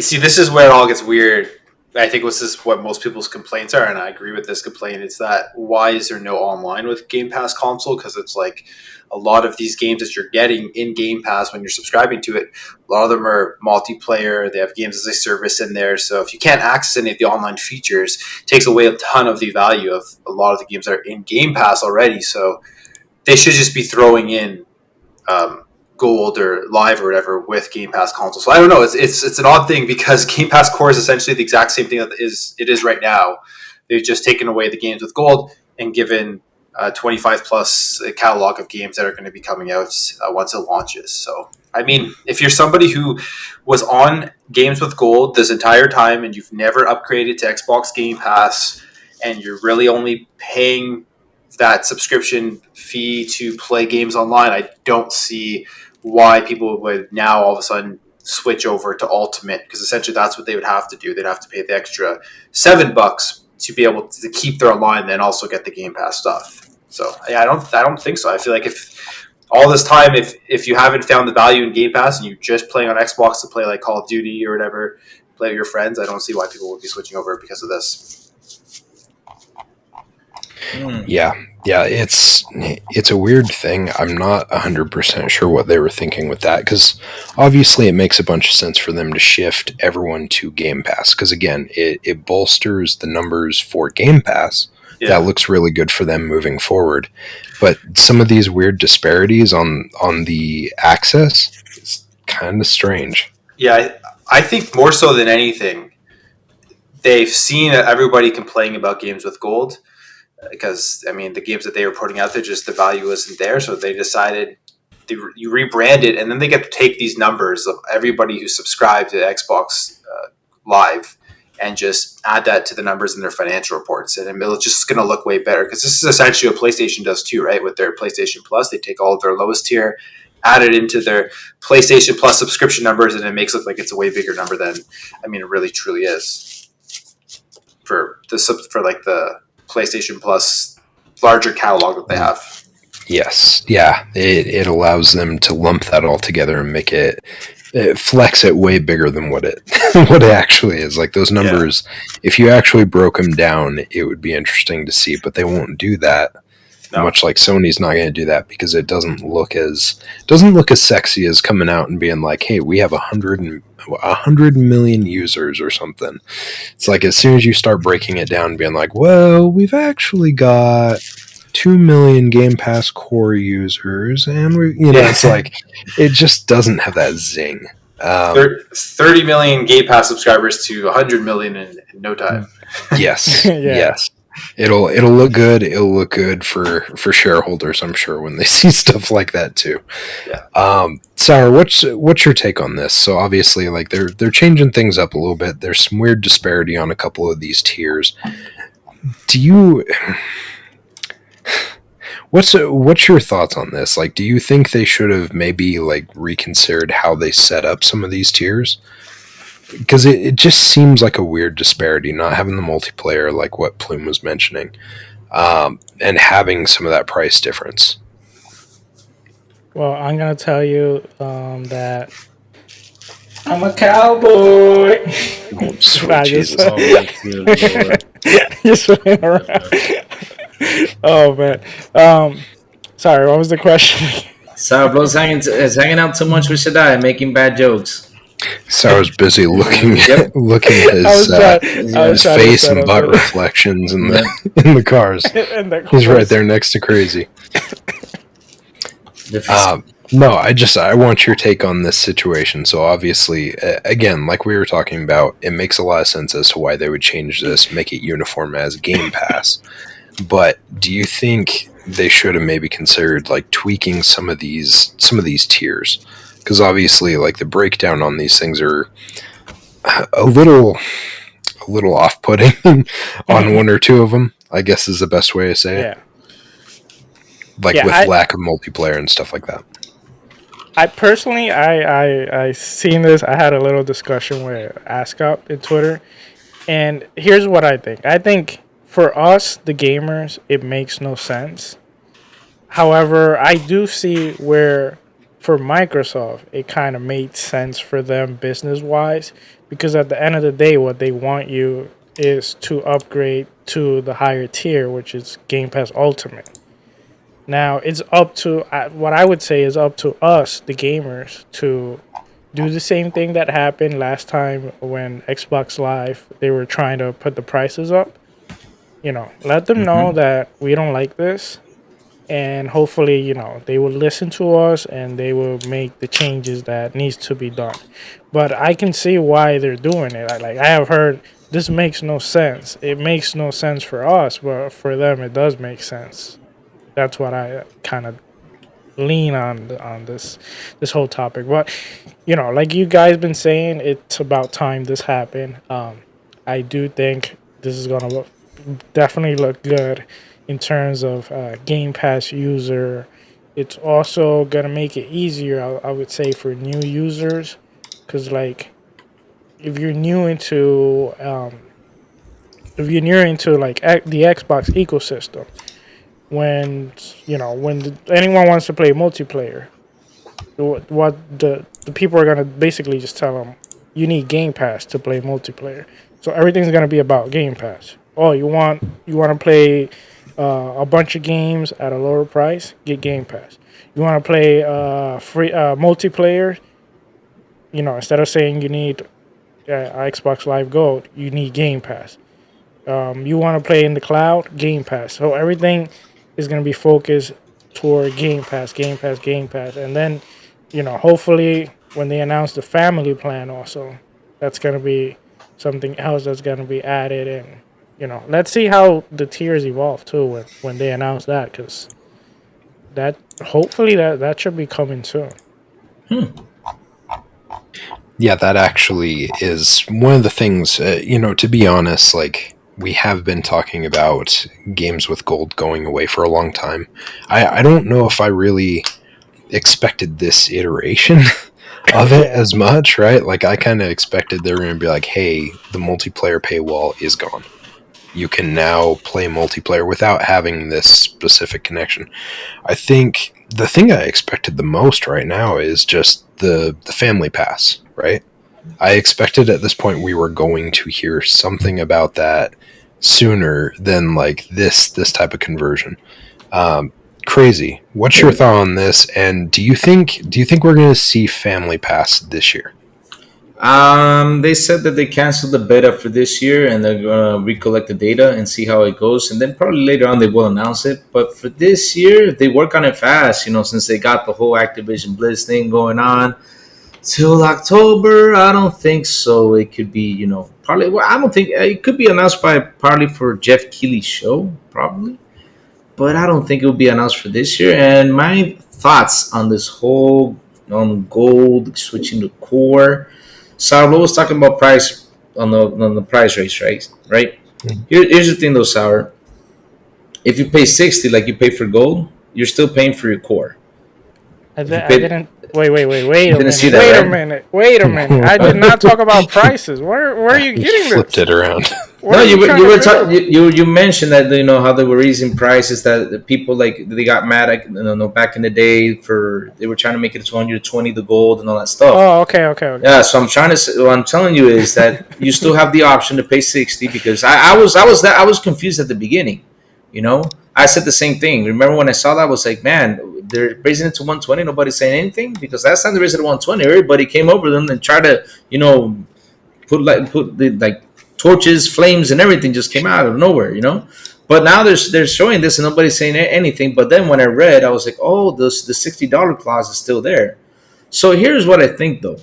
see, this is where it all gets weird. I think this is what most people's complaints are, and I agree with this complaint. It's that why is there no online with Game Pass console? Because it's like a lot of these games that you're getting in Game Pass when you're subscribing to it, a lot of them are multiplayer. They have games as a service in there. So if you can't access any of the online features, it takes away a ton of the value of a lot of the games that are in Game Pass already. So they should just be throwing in Gold or Live or whatever with Game Pass console. So I don't know. It's an odd thing because Game Pass Core is essentially the exact same thing that it is right now. They've just taken away the games with Gold and given 25 plus catalog of games that are going to be coming out once it launches. So I mean, if you're somebody who was on games with Gold this entire time and you've never upgraded to Xbox Game Pass and you're really only paying that subscription fee to play games online, I don't see why people would now all of a sudden switch over to Ultimate, because essentially that's what they would have to do. They'd have to pay the extra $7 to be able to keep their online, then also get the Game Pass stuff. So yeah, I don't think so. I feel like if all this time, if you haven't found the value in Game Pass and you're just playing on Xbox to play like Call of Duty or whatever, play with your friends, I don't see why people would be switching over because of this. Yeah, it's a weird thing. I'm not 100% sure what they were thinking with that, because obviously it makes a bunch of sense for them to shift everyone to Game Pass, because again, it bolsters the numbers for Game Pass. Yeah. That looks really good for them moving forward. But some of these weird disparities on the access is kind of strange. Yeah, I think more so than anything, they've seen everybody complaining about games with Gold. Because, I mean, the games that they were putting out there, just the value isn't there. So they decided you rebrand it, and then they get to take these numbers of everybody who subscribed to Xbox Live and just add that to the numbers in their financial reports. And it's just going to look way better, because this is essentially what PlayStation does too, right? With their PlayStation Plus, they take all of their lowest tier, add it into their PlayStation Plus subscription numbers, and it makes it look like it's a way bigger number than, I mean, it really truly is for like the PlayStation Plus larger catalog that they have. Yes, yeah, it allows them to lump that all together and make it flex it way bigger than what it what it actually is. Like those numbers, if you actually broke them down, it would be interesting to see, but they won't do that. No. Much like Sony's not going to do that, because it doesn't look as sexy as coming out and being like, hey, we have 100 million users or something. It's like as soon as you start breaking it down and being like, well, we've actually got 2 million Game Pass Core users, and it's like it just doesn't have that zing. 30 million Game Pass subscribers to 100 million in no time. Yes, yes. It'll look good. It'll look good for shareholders, I'm sure, when they see stuff like that too. Yeah. Sour, what's your take on this? So obviously, like they're changing things up a little bit. There's some weird disparity on a couple of these tiers. What's your thoughts on this? Like, do you think they should have maybe like reconsidered how they set up some of these tiers? Because it just seems like a weird disparity, not having the multiplayer like what Plume was mentioning, and having some of that price difference. Well, I'm going to tell you that I'm a cowboy. Oh, sweet Jesus. Just went around. Oh, man. Sorry, what was the question? Sourblow's hanging out too much with Shaddai, making bad jokes. Sour's busy looking at his face and butt reflections in the cars. He's right there next to Crazy. No, I want your take on this situation. So obviously, again, like we were talking about, it makes a lot of sense as to why they would change this, make it uniform as Game Pass. But do you think they should have maybe considered like tweaking some of these tiers? Because obviously, like the breakdown on these things are a little off-putting on one or two of them, I guess is the best way to say it. Like with lack of multiplayer and stuff like that. I personally, I seen this. I had a little discussion with Ask Up in Twitter, and here's what I think. I think for us, the gamers, it makes no sense. However, I do see where for Microsoft, it kind of made sense for them business wise, because at the end of the day, what they want you is to upgrade to the higher tier, which is Game Pass Ultimate. Now it's up to what I would say is up to us, the gamers, to do the same thing that happened last time when Xbox Live they were trying to put the prices up. Let them know that we don't like this, and hopefully, they will listen to us and they will make the changes that needs to be done. But I can see why they're doing it. I have heard this makes no sense. It makes no sense for us, but for them it does make sense. That's what I kind of lean on this whole topic. But like you guys been saying, it's about time this happened. I do think this is gonna definitely look good in terms of Game Pass user. It's also gonna make it easier, I would say, for new users, because like if you're new into like the Xbox ecosystem, when anyone wants to play multiplayer, what the people are gonna basically just tell them, you need Game Pass to play multiplayer. So everything's gonna be about Game Pass. Oh, you want to play a bunch of games at a lower price? Get Game Pass. You want to play free multiplayer? Instead of saying you need Xbox Live Gold, you need Game Pass. You want to play in the cloud? Game Pass. So everything is going to be focused toward Game Pass, Game Pass, Game Pass. And then, hopefully when they announce the family plan also, that's going to be something else that's going to be added. And, let's see how the tiers evolve too when they announce that, because hopefully that should be coming soon. Yeah, that actually is one of the things, to be honest, like, we have been talking about games with gold going away for a long time. I don't know if I really expected this iteration of it as much, right? Like, I kind of expected they were going to be like, hey, the multiplayer paywall is gone. You can now play multiplayer without having this specific connection. I think the thing I expected the most right now is just the family pass, right? I expected at this point we were going to hear something about that sooner than like this type of conversion. Crazy. What's your thought on this? And do you think we're going to see family pass this year? They said that they canceled the beta for this year and they're gonna recollect the data and see how it goes, and then probably later on they will announce it. But for this year, they work on it fast, since they got the whole Activision Blizz thing going on till October. I don't think so. It could be, probably. Well, I don't think it could be announced probably for Jeff Keighley's show, probably. But I don't think it will be announced for this year. And my thoughts on this whole gold switching to core. Sourblow was talking about price on the price race, right? Mm-hmm. Here's the thing, though, Sour. If you pay $60 like you pay for gold, you're still paying for your core. I didn't. Wait a minute. Wait a minute. I did not talk about prices. Where are you getting this? Flipped it around. No, you mentioned that how they were raising prices, that the people they got mad at back in the day they were trying to make it 220 the gold and all that stuff. Oh, okay. Yeah, so what I'm telling you is that you still have the option to pay 60, because I was confused at the beginning. I said the same thing. Remember when I saw that, I was like, man, they're raising it to 120. Nobody's saying anything, because last time they raised it to 120, everybody came over them and tried to put the torches, flames, and everything just came out of nowhere, But now they're showing this and nobody's saying anything. But then when I read, I was like, oh, the $60 clause is still there. So here's what I think, though.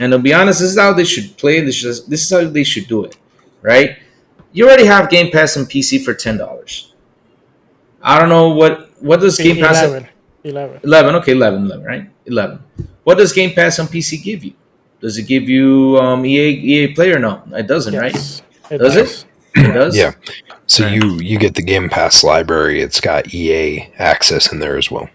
And to be honest, this is how they should play. This is how they should do it, right? You already have Game Pass on PC for $10. I don't know what does Game Pass... 11, okay, 11, right? 11. What does Game Pass on PC give you? Does it give you EA Play or no? It doesn't, right? Does it? It does? Yeah. So you get the Game Pass library. It's got EA access in there as well.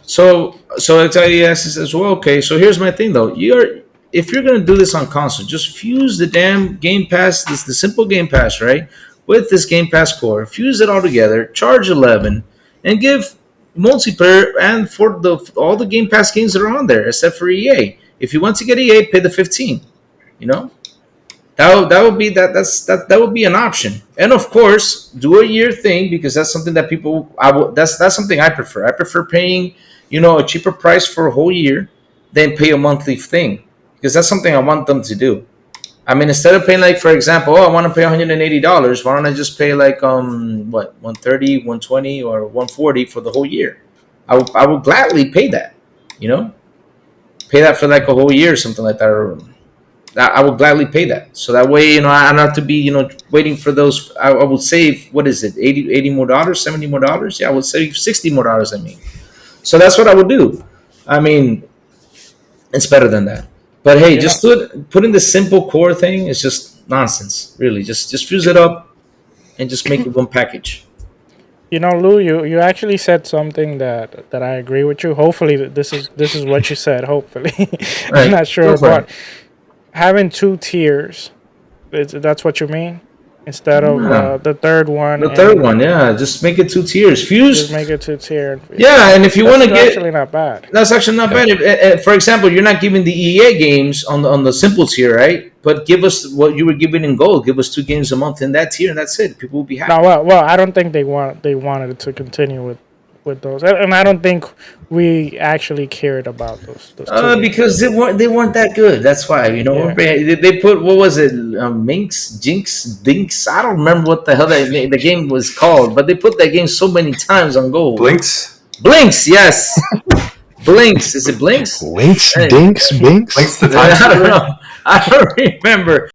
So it's EA access as well. Okay, so here's my thing, though. If you're going to do this on console, just fuse the damn Game Pass, the simple Game Pass, right? With this Game Pass core. Fuse it all together, charge 11, and give multiplayer and for all the Game Pass games that are on there, except for EA. If you want to get EA, pay the 15. You know, that would be that would be an option. And of course, do a year thing because that's something that people that's something I prefer. I prefer paying a cheaper price for a whole year than pay a monthly thing because that's something I want them to do. I mean, instead of paying like, for example, I want to pay $180. Why don't I just pay like 130, 120, or 140 for the whole year? I will gladly pay that. Pay that for like a whole year or something like that. Or I would gladly pay that. So that way, I don't have to be waiting for those. I would save, what is it, 80 more dollars, 70 more dollars? Yeah, I would save 60 more dollars. I mean, so that's what I would do. I mean, it's better than that. But hey, just put in the simple core thing. It's just nonsense, really. Just fuse it up and just make it one package. Lou, you actually said something that I agree with you. Hopefully, this is what you said. Hopefully, Right. I'm not sure, but having 2 tiers, that's what you mean, instead of the third one. The third one, yeah, just make it 2 tiers. Fuse. Just make it 2 tier. Yeah, and if you want to get, actually not bad. That's actually not bad. For example, you're not giving the EA games on the simple tier, right? But give us what you were giving in gold. Give us 2 games a month in that tier, and that's it. People will be happy. No, well, I don't think they wanted to continue with those, and I don't think we actually cared about those. Because they weren't that good. That's why they put, what was it, Minx, Jinx, Dinks? I don't remember what the hell the game was called, but they put that game so many times on gold. Blinks, yes. Blinks, is it Blinks? Links, Dinks, Binks. Links to I don't know. I don't remember.